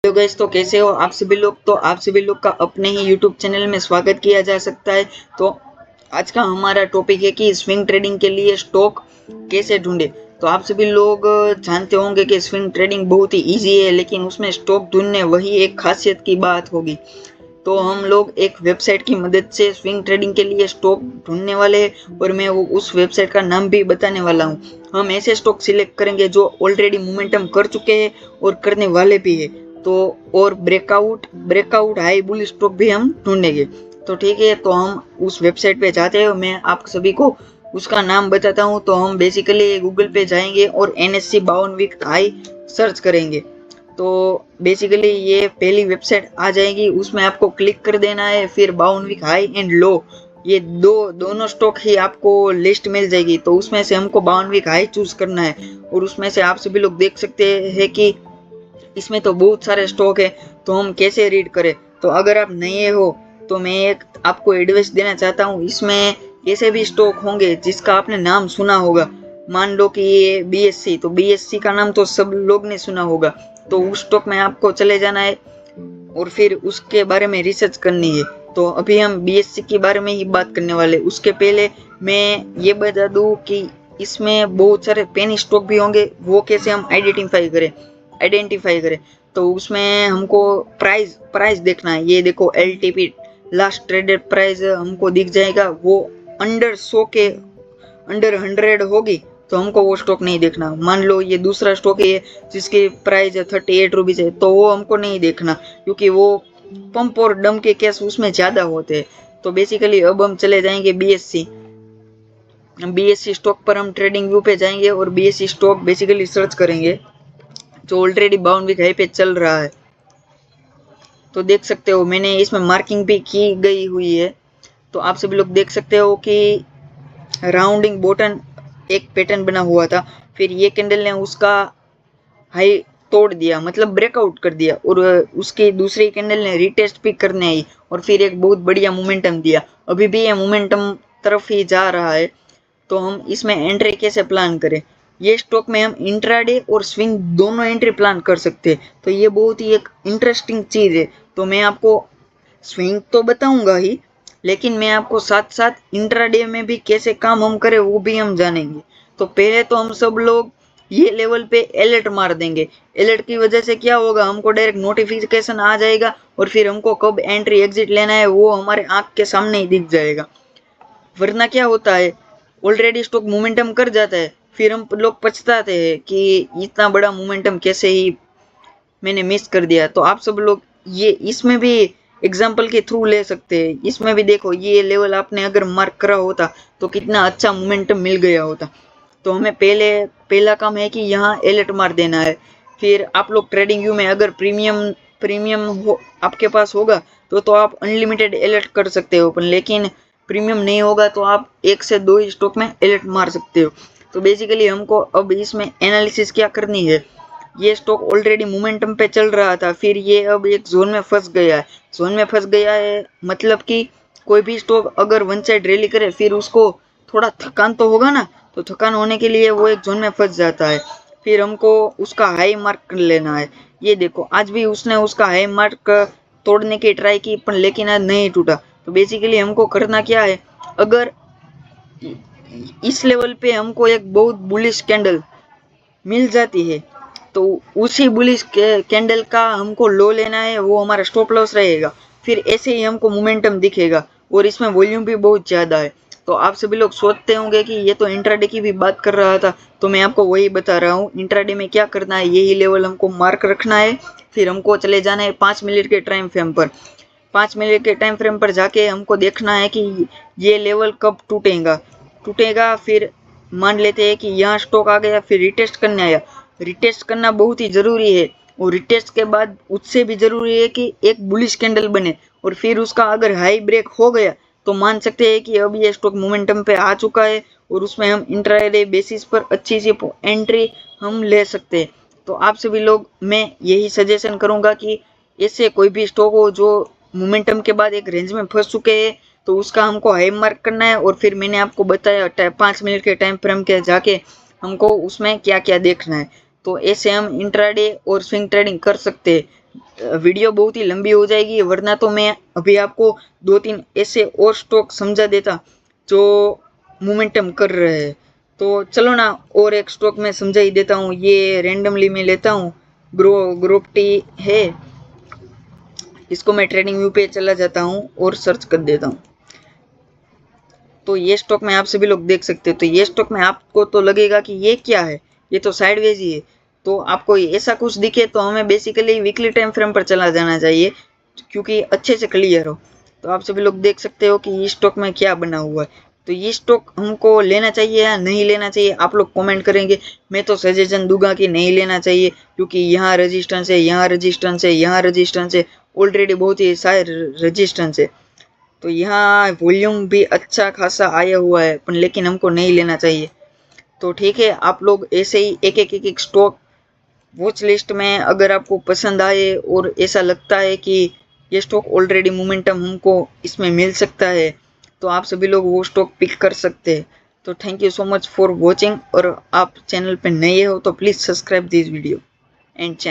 Hello guys, तो कैसे हो आप सभी लोग। तो आप सभी लोग का अपने ही यूट्यूब चैनल में स्वागत किया जा सकता है। तो आज का हमारा टॉपिक है कि स्विंग ट्रेडिंग के लिए स्टॉक कैसे ढूंढे। तो आप सभी लोग जानते होंगे कि स्विंग ट्रेडिंग बहुत ही इजी है, लेकिन उसमें स्टॉक ढूंढने वही एक खासियत की बात होगी। तो हम लोग एक वेबसाइट की मदद से स्विंग ट्रेडिंग के लिए स्टॉक ढूंढने वाले हैं और मैं वो उस वेबसाइट का नाम भी बताने वाला हूँ। हम ऐसे स्टॉक सिलेक्ट करेंगे जो ऑलरेडी मोमेंटम कर चुके हैं और करने वाले भी है। तो और ब्रेकआउट हाई बुल स्टॉक भी हम ढूंढेंगे। तो ठीक है, तो हम उस वेबसाइट पे जाते हैं। मैं आप सभी को उसका नाम बताता हूँ। तो हम बेसिकली गूगल पे जाएंगे और NSE 52 वीक हाई सर्च करेंगे। तो बेसिकली ये पहली वेबसाइट आ जाएगी, उसमें आपको क्लिक कर देना है। फिर 52 वीक हाई एंड लो, ये दोनों स्टॉक ही आपको लिस्ट मिल जाएगी। तो उसमें से हमको 52 वीक हाई चूज करना है। और उसमें से आप सभी लोग देख सकते हैं कि इसमें तो बहुत सारे स्टॉक है। तो हम कैसे रीड करें। तो अगर आप नए हो तो मैं एक आपको एडवाइस देना चाहता हूँ। इसमें ऐसे भी स्टॉक होंगे जिसका आपने नाम सुना होगा। मान लो कि ये BSC, तो BSC का नाम तो सब लोग ने सुना होगा। तो उस स्टॉक में आपको चले जाना है और फिर उसके बारे में रिसर्च करनी है। तो अभी हम BSC के बारे में ही बात करने वाले। उसके पहले मैं ये बता दूं कि इसमें बहुत सारे पेनी स्टॉक भी होंगे, वो कैसे हम आइडेंटिफाई करें। तो उसमें हमको प्राइस देखना है। ये देखो LTP, लास्ट ट्रेडेड प्राइस हमको दिख जाएगा। वो अंडर 100 के अंडर 100 होगी तो हमको वो स्टॉक नहीं देखना। मान लो ये दूसरा स्टॉक है जिसकी प्राइस 38 रुपीज है, तो वो हमको नहीं देखना, क्योंकि वो पंप और डम के केस उसमें ज्यादा होते हैं। तो बेसिकली अब हम चले जाएंगे BSC स्टॉक पर। हम ट्रेडिंग व्यू पे जाएंगे और BSC स्टॉक बेसिकली सर्च करेंगे, जो ऑलरेडी 52 वीक हाई पे चल रहा है। तो देख सकते हो मैंने इसमें मार्किंग भी की गई हुई है। तो आप सभी लोग देख सकते हो कि राउंडिंग बॉटम एक पैटर्न बना हुआ था। फिर ये कैंडल ने उसका हाई तोड़ दिया, मतलब ब्रेकआउट कर दिया, और उसकी दूसरी कैंडल ने रीटेस्ट भी करने आई और फिर एक बहुत बढ़िया मोमेंटम दिया। अभी भी ये मोमेंटम तरफ ही जा रहा है। तो हम इसमें एंट्री कैसे प्लान करें। ये स्टॉक में हम इंट्राडे और स्विंग दोनों एंट्री प्लान कर सकते हैं। तो ये बहुत ही एक इंटरेस्टिंग चीज है। तो मैं आपको स्विंग तो बताऊंगा ही, लेकिन मैं आपको साथ साथ इंट्राडे में भी कैसे काम हम करें वो भी हम जानेंगे। तो पहले तो हम सब लोग ये लेवल पे अलर्ट मार देंगे। अलर्ट की वजह से क्या होगा, हमको डायरेक्ट नोटिफिकेशन आ जाएगा और फिर हमको कब एंट्री एग्जिट लेना है वो हमारे आंख के सामने ही दिख जाएगा। वरना क्या होता है, ऑलरेडी स्टॉक मोमेंटम कर जाता है, फिर हम लोग पछताते हैं कि इतना बड़ा मोमेंटम कैसे ही मैंने मिस कर दिया। तो आप सब लोग ये इसमें भी एग्जाम्पल के थ्रू ले सकते हैं। इसमें भी देखो, ये लेवल आपने अगर मार्क करा होता तो कितना अच्छा मोमेंटम मिल गया होता। तो हमें पहला काम है कि यहाँ अलर्ट मार देना है। फिर आप लोग ट्रेडिंग व्यू में अगर प्रीमियम हो आपके पास होगा तो आप अनलिमिटेड अलर्ट कर सकते हो, लेकिन प्रीमियम नहीं होगा तो आप 1 से 2 ही स्टॉक में अलर्ट मार सकते हो। तो बेसिकली हमको अब इसमें एनालिसिस क्या करनी है। ये स्टॉक ऑलरेडी मोमेंटम पे चल रहा था, फिर ये अब एक जोन में फंस गया है। जोन में फंस गया है मतलब कि कोई भी स्टॉक अगर वन साइड रैली करे फिर उसको थोड़ा थकान तो होगा ना। तो थकान होने के लिए वो एक जोन में फंस जाता है। फिर हमको उसका हाई मार्क कर लेना है। ये देखो, आज भी उसने उसका हाई मार्क तोड़ने की ट्राई की, पर लेकिन आज नहीं टूटा। तो बेसिकली हमको करना क्या है, अगर इस लेवल पे हमको एक बहुत बुलिश कैंडल मिल जाती है तो उसी बुलिश कैंडल का हमको लो लेना है, वो हमारा स्टॉप लॉस रहेगा। फिर ऐसे ही हमको मोमेंटम दिखेगा और इसमें वॉल्यूम भी बहुत ज्यादा है। तो आप सभी लोग सोचते होंगे कि ये तो इंट्राडे की भी बात कर रहा था, तो मैं आपको वही बता रहा हूँ। इंट्राडे में क्या करना है, यही लेवल हमको मार्क रखना है। फिर हमको चले जाना है 5 मिनट के टाइम फ्रेम पर। 5 मिनट के टाइम फ्रेम पर जाके हमको देखना है कि ये लेवल कब टूटेगा। फिर मान लेते हैं कि यहाँ स्टॉक आ गया, फिर रिटेस्ट करने आया। रिटेस्ट करना बहुत ही जरूरी है, और रिटेस्ट के बाद उससे भी जरूरी है कि एक बुलिश कैंडल बने, और फिर उसका अगर हाई ब्रेक हो गया तो मान सकते हैं कि अब ये स्टॉक मोमेंटम पे आ चुका है और उसमें हम इंट्राडे बेसिस पर अच्छी सी एंट्री हम ले सकते हैं। तो आप सभी लोग, मैं यही सजेशन करूंगा कि ऐसे कोई भी स्टॉक हो जो मोमेंटम के बाद एक रेंज में फंस चुके हैं तो उसका हमको हाई मार्क करना है। और फिर मैंने आपको बताया 5 मिनट के टाइम फ्रेम के जाके हमको उसमें क्या क्या देखना है। तो ऐसे हम इंट्राडे और स्विंग ट्रेडिंग कर सकते हैं। वीडियो बहुत ही लंबी हो जाएगी, वरना तो मैं अभी आपको 2-3 ऐसे और स्टॉक समझा देता जो मोमेंटम कर रहे हैं। तो चलो ना और एक स्टॉक मैं समझा ही देता हूँ। ये रैंडमली मैं लेता हूँ, ग्रोप्टी है, इसको मैं ट्रेडिंग व्यू पे चला जाता हूँ और सर्च कर देता हूँ। तो ये स्टॉक में आप सभी लोग देख सकते हो। तो ये स्टॉक में आपको तो लगेगा कि ये क्या है, ये तो साइडवेज ही है। तो आपको ऐसा कुछ दिखे तो हमें बेसिकली वीकली टाइम फ्रेम पर चला जाना चाहिए, क्योंकि अच्छे से क्लियर हो। तो आप सभी लोग देख सकते हो कि ये स्टॉक में क्या बना हुआ है। तो ये स्टॉक हमको लेना चाहिए या नहीं लेना चाहिए, आप लोग कमेंट करेंगे। मैं तो सजेशन दूंगा कि नहीं लेना चाहिए, क्योंकि यहाँ रेजिस्टेंस है, यहाँ रेजिस्टेंस है, यहाँ रेजिस्टेंस है, ऑलरेडी बहुत ही सारे रेजिस्टेंस है। तो यहाँ वॉल्यूम भी अच्छा खासा आया हुआ है, पर लेकिन हमको नहीं लेना चाहिए। तो ठीक है, आप लोग ऐसे ही एक एक स्टॉक वॉच लिस्ट में, अगर आपको पसंद आए और ऐसा लगता है कि ये स्टॉक ऑलरेडी मोमेंटम हमको इसमें मिल सकता है, तो आप सभी लोग वो स्टॉक पिक कर सकते हैं। तो thank you so much for watching, और आप चैनल पे नए हो तो please subscribe this video and channel.